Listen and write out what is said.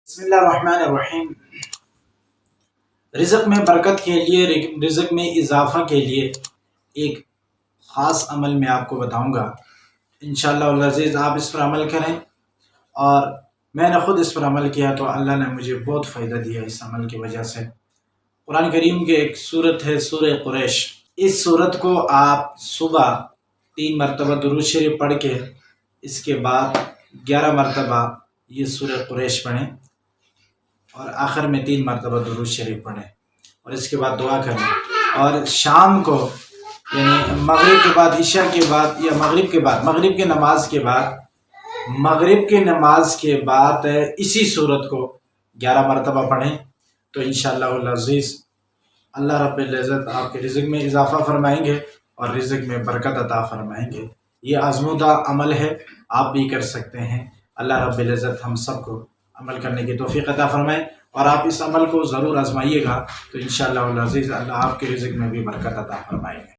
بسم اللہ الرحمن الرحیم۔ رزق میں برکت کے لیے، رزق میں اضافہ کے لیے ایک خاص عمل میں آپ کو بتاؤں گا۔ انشاءاللہ العزیز آپ اس پر عمل کریں، اور میں نے خود اس پر عمل کیا تو اللہ نے مجھے بہت فائدہ دیا اس عمل کی وجہ سے۔ قرآن کریم کے ایک صورت ہے سورہ قریش، اس صورت کو آپ صبح 3 مرتبہ درود شریف پڑھ کے اس کے بعد 11 مرتبہ یہ سورہ قریش پڑھیں، اور آخر میں 3 مرتبہ درود شریف پڑھیں، اور اس کے بعد دعا کریں۔ اور شام کو یعنی مغرب کے بعد، عشاء کے بعد یا مغرب کے بعد، مغرب کی نماز کے بعد اسی صورت کو 11 مرتبہ پڑھیں تو انشاءاللہ العزیز اللہ رب العزت آپ کے رزق میں اضافہ فرمائیں گے اور رزق میں برکت عطا فرمائیں گے۔ یہ آزمودہ عمل ہے، آپ بھی کر سکتے ہیں۔ اللہ رب العزت ہم سب کو عمل کرنے کی توفیق عطا فرمائے، اور آپ اس عمل کو ضرور آزمائیے گا تو انشاءاللہ العزیز اللہ آپ کے رزق میں بھی برکت عطا فرمائے گا۔